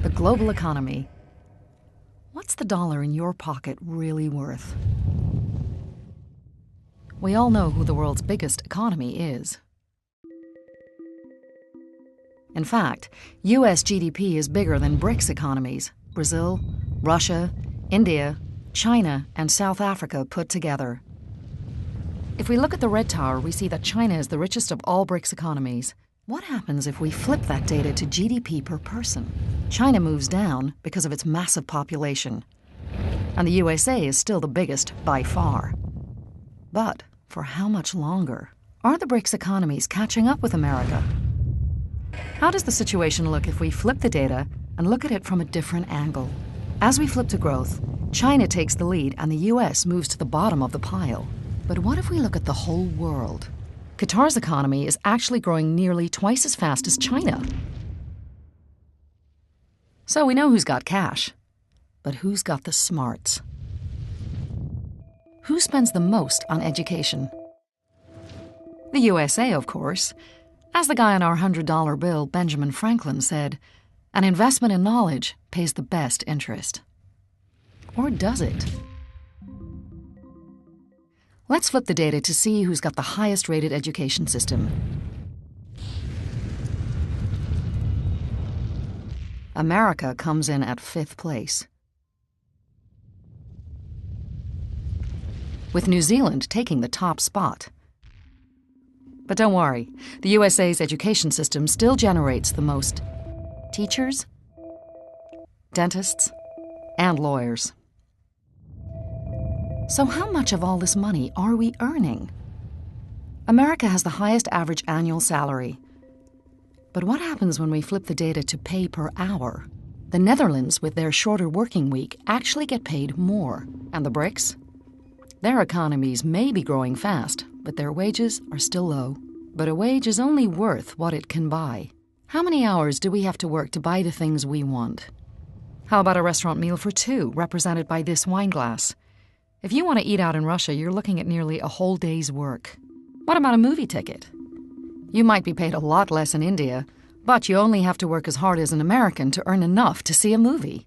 the global economy. What's the dollar in your pocket really worth? We all know who the world's biggest economy is. In fact, US GDP is bigger than BRICS economies, Brazil, Russia, India, China, and South Africa put together. If we look at the red tower, we see that China is the richest of all BRICS economies. What happens if we flip that data to GDP per person? China moves down because of its massive population. And the USA is still the biggest by far. But for how much longer? Are the BRICS economies catching up with America? How does the situation look if we flip the data and look at it from a different angle? As we flip to growth, China takes the lead and the US moves to the bottom of the pile. But what if we look at the whole world? Qatar's economy is actually growing nearly twice as fast as China. So we know who's got cash, but who's got the smarts? Who spends the most on education? The USA, of course. As the guy on our $100 bill, Benjamin Franklin, said, an investment in knowledge pays the best interest. Or does it? Let's flip the data to see who's got the highest rated education system. America comes in at 5th place, with New Zealand taking the top spot. But don't worry, the USA's education system still generates the most teachers, dentists, and lawyers. So how much of all this money are we earning? America has the highest average annual salary. But what happens when we flip the data to pay per hour? The Netherlands, with their shorter working week, actually get paid more. And the BRICS? Their economies may be growing fast, but their wages are still low. But a wage is only worth what it can buy. How many hours do we have to work to buy the things we want? How about a restaurant meal for two, represented by this wine glass? If you want to eat out in Russia, you're looking at nearly a whole day's work. What about a movie ticket? You might be paid a lot less in India, but you only have to work as hard as an American to earn enough to see a movie.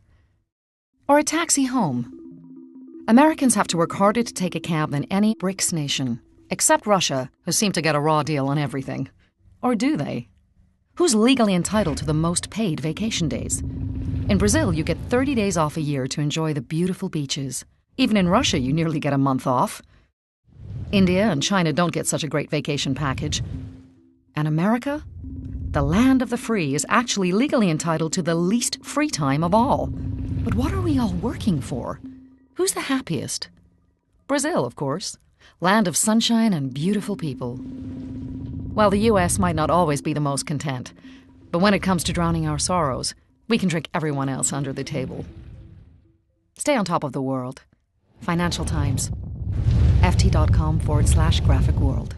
Or a taxi home. Americans have to work harder to take a cab than any BRICS nation, except Russia, who seem to get a raw deal on everything. Or do they? Who's legally entitled to the most paid vacation days? In Brazil, you get 30 days off a year to enjoy the beautiful beaches. Even in Russia, you nearly get a month off. India and China don't get such a great vacation package. And America? The land of the free is actually legally entitled to the least free time of all. But what are we all working for? Who's the happiest? Brazil, of course. Land of sunshine and beautiful people. Well, the US might not always be the most content, but when it comes to drowning our sorrows, we can drink everyone else under the table. Stay on top of the world. Financial Times. ft.com/graphic world.